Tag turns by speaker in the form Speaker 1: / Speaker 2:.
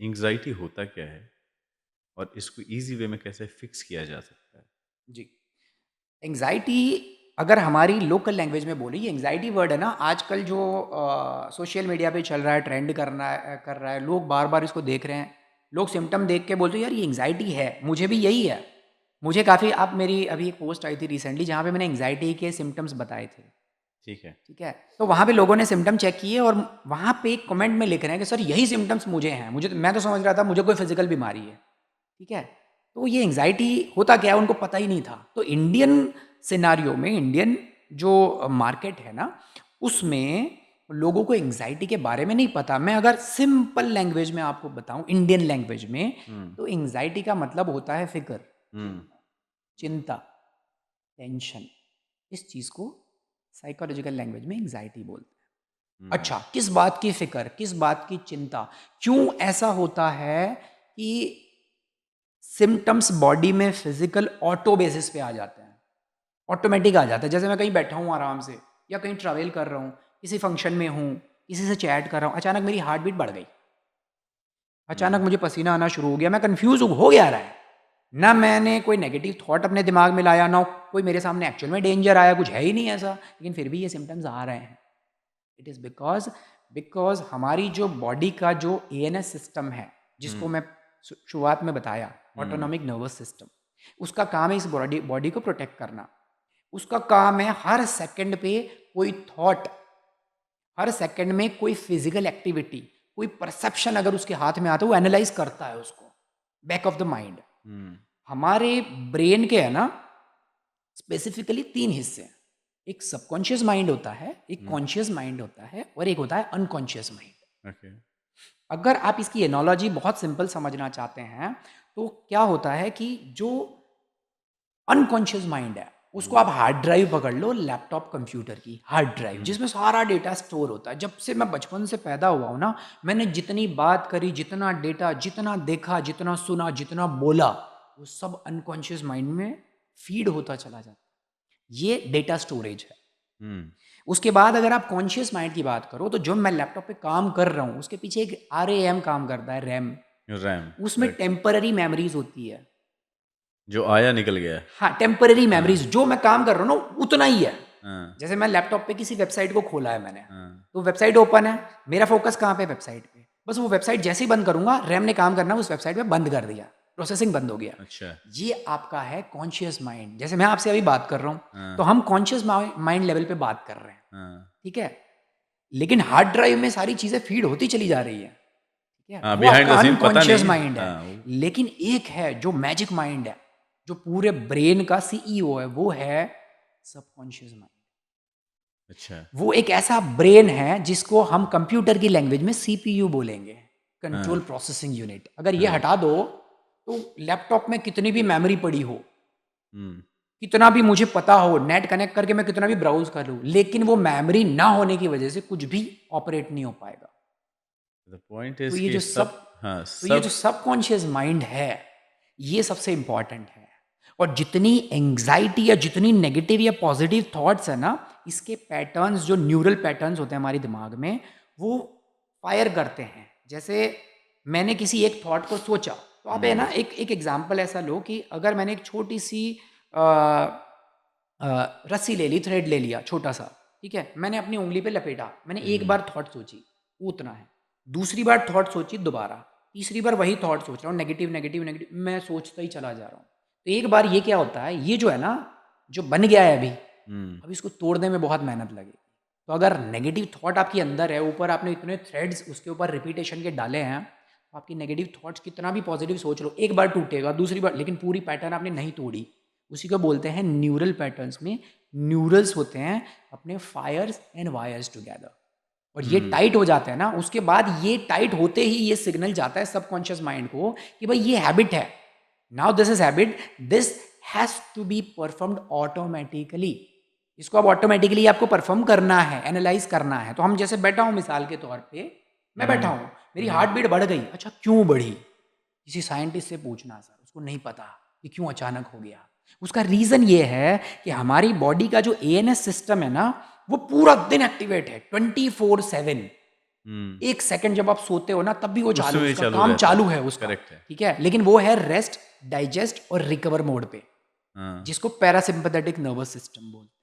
Speaker 1: Anxiety होता क्या है और इसको इजी वे में कैसे फिक्स किया जा सकता है?
Speaker 2: जी। एंग्ज़ायटी अगर हमारी लोकल लैंग्वेज में बोले, ये एंग्ज़ायटी वर्ड है ना, आजकल जो सोशल मीडिया पे चल रहा है, ट्रेंड कर रहा है, लोग बार-बार इसको देख रहे हैं। लोग सिम्पटम देख के बोलते हैं, "यार, ये एंग्ज़ायटी है, मुझे भी यही है।" मुझे काफ़ी आप मेरी अभी एक पोस्ट आई थी रिसेंटली, जहाँ पे मैंने एंग्ज़ायटी के सिम्पटम्स बताए थे,
Speaker 1: ठीक है।
Speaker 2: ठीक है? तो वहाँ पे लोगों ने सिम्पटम चेक किए और वहाँ पे एक कमेंट में लिख रहे हैं कि, "सर, यही सिम्पटम्स मुझे हैं।" मैं तो समझ रहा था मुझे कोई फिज़िकल बीमारी है। ठीक है? तो ये एंग्ज़ायटी होता क्या है उनको पता ही नहीं था। तो इंडियन सिनेरियो में इंडियन जो मार्केट है ना, उसमें लोगों को एंग्ज़ायटी के बारे में नहीं पता। मैं अगर सिंपल लैंग्वेज में आपको बताऊँ, इंडियन लैंग्वेज में,
Speaker 1: हुँ,
Speaker 2: तो एंग्ज़ायटी का मतलब होता है फ़िक्र,
Speaker 1: हुँ,
Speaker 2: चिंता, टेंशन। इस चीज़ को साइकोलॉजिकल लैंग्वेज में एंग्ज़ायटी बोलते हैं।
Speaker 1: हुँ,
Speaker 2: अच्छा, किस बात की फ़िक्र, किस बात की चिंता? क्यों ऐसा होता है कि सिम्पटम्स बॉडी में फिजिकल ऑटो बेसिस पे आ जाते हैं, ऑटोमेटिक आ जाता है। जैसे मैं कहीं बैठा हूँ आराम से या कहीं ट्रैवल कर रहा हूँ, किसी फंक्शन में हूँ, किसी से चैट कर रहा हूँ, अचानक मेरी हार्ट बीट बढ़ गई, अचानक
Speaker 1: हुँ,
Speaker 2: मुझे पसीना आना शुरू हो गया, मैं कन्फ्यूज़ हूँ, हो क्या रहा है? ना मैंने कोई नेगेटिव थॉट अपने दिमाग में लाया, ना कोई मेरे सामने एक्चुअल में डेंजर आया, कुछ है ही नहीं ऐसा, लेकिन फिर भी ये सिम्पटम्स आ रहे हैं। इट इज़ बिकॉज़ हमारी जो बॉडी का जो एएनएस सिस्टम है, जिसको
Speaker 1: हुँ,
Speaker 2: मैं शुरुआत में बताया,
Speaker 1: हुँ,
Speaker 2: ऑटोनॉमिक नर्वस सिस्टम, उसका काम है इस बॉडी बॉडी को प्रोटेक्ट करना। उसका काम है हर सेकंड पे कोई थॉट, हर सेकंड में कोई फिजिकल एक्टिविटी, कोई परसेप्शन अगर उसके हाथ में आता है, वो एनालाइज करता है उसको, बैक ऑफ द माइंड।
Speaker 1: हुँ,
Speaker 2: हमारे ब्रेन के है ना, स्पेसिफिकली 3 हिस्से हैं। एक सबकॉन्शियस माइंड होता है, एक
Speaker 1: हुँ,
Speaker 2: कॉन्शियस माइंड होता है और एक होता है अनकॉन्शियस माइंड।
Speaker 1: ओके।
Speaker 2: अगर आप इसकी एनालॉजी बहुत सिंपल समझना चाहते हैं, तो क्या होता है कि जो अनकॉन्शियस माइंड है, उसको
Speaker 1: हुँ,
Speaker 2: आप हार्ड ड्राइव पकड़ लो, लैपटॉप कंप्यूटर की हार्ड ड्राइव,
Speaker 1: हुँ,
Speaker 2: जिसमें सारा डेटा स्टोर होता है। जब से मैं बचपन से पैदा हुआ हूँ ना, मैंने जितनी बात करी, जितना डेटा, जितना देखा, जितना सुना, जितना बोला, वो सब अनकॉन्शियस माइंड में फीड होता चला जाता है। ये डेटा स्टोरेज है।
Speaker 1: हुँ,
Speaker 2: उसके बाद अगर आप कॉन्शियस माइंड की बात करो, तो जो मैं लैपटॉप पे काम कर रहा हूँ, उसके पीछे एक आरएएम काम करता है, रैम।
Speaker 1: रैम,
Speaker 2: उसमें
Speaker 1: राइट।
Speaker 2: टेम्पररी मेमोरीज होती है।
Speaker 1: जो आया निकल गया।
Speaker 2: हाँ, टेम्पररी
Speaker 1: हाँ,
Speaker 2: मेमोरीज, जो मैं काम कर रहा हूँ ना, उतना ही है।
Speaker 1: हाँ,
Speaker 2: जैसे मैं लैपटॉप पे किसी वेबसाइट को खोला है मैंने,
Speaker 1: हाँ,
Speaker 2: तो वेबसाइट ओपन है, मेरा फोकस कहाँ पे? वेबसाइट पे। बस वो वेबसाइट जैसे ही बंद करूंगा, रैम ने काम करना उस वेबसाइट पे बंद कर दिया, प्रोसेसिंग बंद हो गया।
Speaker 1: अच्छा,
Speaker 2: ये आपका है कॉन्शियस माइंड। जैसे मैं आपसे अभी बात कर रहा हूँ, तो
Speaker 1: हाँ,
Speaker 2: हम कॉन्शियस माइंड लेवल पे बात कर रहे हैं,
Speaker 1: हाँ,
Speaker 2: ठीक है? लेकिन हार्ड ड्राइव में सारी चीज़ें फीड होती चली जा रही है, ठीक है?
Speaker 1: हाँ,
Speaker 2: वो
Speaker 1: बिहाइंड
Speaker 2: आपका
Speaker 1: द सीन पता
Speaker 2: अनकॉन्शियस
Speaker 1: नहीं।
Speaker 2: माइंड है।
Speaker 1: हाँ, वो
Speaker 2: लेकिन एक है जो मैजिक माइंड है, जो पूरे ब्रेन का सीईओ है, वो है सबकॉन्शियस माइंड।
Speaker 1: अच्छा,
Speaker 2: वो एक ऐसा ब्रेन है जिसको हम कंप्यूटर की लैंग्वेज में सीपीयू बोलेंगे, कंट्रोल
Speaker 1: हाँ,
Speaker 2: प्रोसेसिंग यूनिट। अगर ये
Speaker 1: राइट,
Speaker 2: हटा दो, तो लैपटॉप में कितनी भी मेमोरी पड़ी हो,
Speaker 1: हुँ,
Speaker 2: कितना भी मुझे पता हो, नेट कनेक्ट करके मैं कितना भी ब्राउज़ कर लूँ, लेकिन वो मेमोरी ना होने की वजह से कुछ भी ऑपरेट नहीं हो पाएगा।
Speaker 1: द पॉइंट
Speaker 2: तो
Speaker 1: इज़
Speaker 2: ये
Speaker 1: कि
Speaker 2: जो सब
Speaker 1: सब हाँ,
Speaker 2: तो ये जो
Speaker 1: सब
Speaker 2: सबकॉन्शियस माइंड है, ये सबसे इंपॉर्टेंट है। और जितनी एंग्जाइटी या जितनी नेगेटिव या पॉजिटिव थॉट्स है ना, इसके पैटर्न्स, जो न्यूरल पैटर्न्स होते हैं हमारे दिमाग में, वो फायर करते हैं। जैसे मैंने किसी एक थॉट को सोचा, तो आप है ना,
Speaker 1: हुँ,
Speaker 2: एक एक एग्जांपल ऐसा लो कि अगर मैंने एक छोटी सी रस्सी ले ली, थ्रेड ले लिया छोटा सा, ठीक है? मैंने अपनी उँगली पे लपेटा, मैंने एक
Speaker 1: हुँ,
Speaker 2: बार थॉट सोची, वो उतना है। दूसरी बार थॉट सोची दोबारा, तीसरी बार वही थॉट सोच रहा हूँ, नेगेटिव, नेगेटिव, नेगेटिव, मैं सोचता ही चला जा रहा हूँ। तो एक बार ये क्या होता है, ये जो है ना, जो बन गया है अभी,
Speaker 1: हुँ,
Speaker 2: अब इसको तोड़ने में बहुत मेहनत लगेगी। तो अगर नेगेटिव थॉट आपके अंदर है, ऊपर आपने इतने थ्रेड्स उसके ऊपर रिपीटेशन के डाले हैं, तो आपकी नेगेटिव थॉट्स कितना भी पॉजिटिव सोच लो, एक बार टूटेगा, दूसरी बार, लेकिन पूरी पैटर्न आपने नहीं तोड़ी। उसी को बोलते हैं न्यूरल पैटर्न्स में, न्यूरल्स होते हैं अपने फायर्स एंड वायर्स टुगेदर, और ये
Speaker 1: हुँ,
Speaker 2: टाइट हो जाते हैं ना, उसके बाद ये टाइट होते ही ये सिग्नल जाता है सबकॉन्शियस माइंड को कि भाई ये हैबिट है, now this is habit, this has to be performed automatically. इसको अब ऑटोमेटिकली आपको परफॉर्म करना है, एनालाइज करना है। तो हम जैसे बैठा हूं, मिसाल के तौर पे मैं बैठा
Speaker 1: हुँ,
Speaker 2: हूं, मेरी
Speaker 1: हुँ,
Speaker 2: हार्ट बीट बढ़ गई, अच्छा क्यों बढ़ी? किसी साइंटिस्ट से पूछना सर, उसको नहीं पता कि क्यों अचानक हो गया। उसका रीजन ये है कि हमारी बॉडी का जो एएनएस सिस्टम है ना, वो पूरा दिन एक्टिवेट है, 24/7। एक सेकंड जब आप सोते हो ना तब भी वो चालू,
Speaker 1: उसमें
Speaker 2: उसका
Speaker 1: चालू
Speaker 2: काम
Speaker 1: रहता
Speaker 2: चालू
Speaker 1: है।
Speaker 2: है उसका,
Speaker 1: करेक्ट है।
Speaker 2: ठीक है, लेकिन वो है रेस्ट, डाइजेस्ट और रिकवर मोड पे,
Speaker 1: हाँ।
Speaker 2: जिसको पैरासिम्पथेटिक नर्वस सिस्टम बोलते हैं।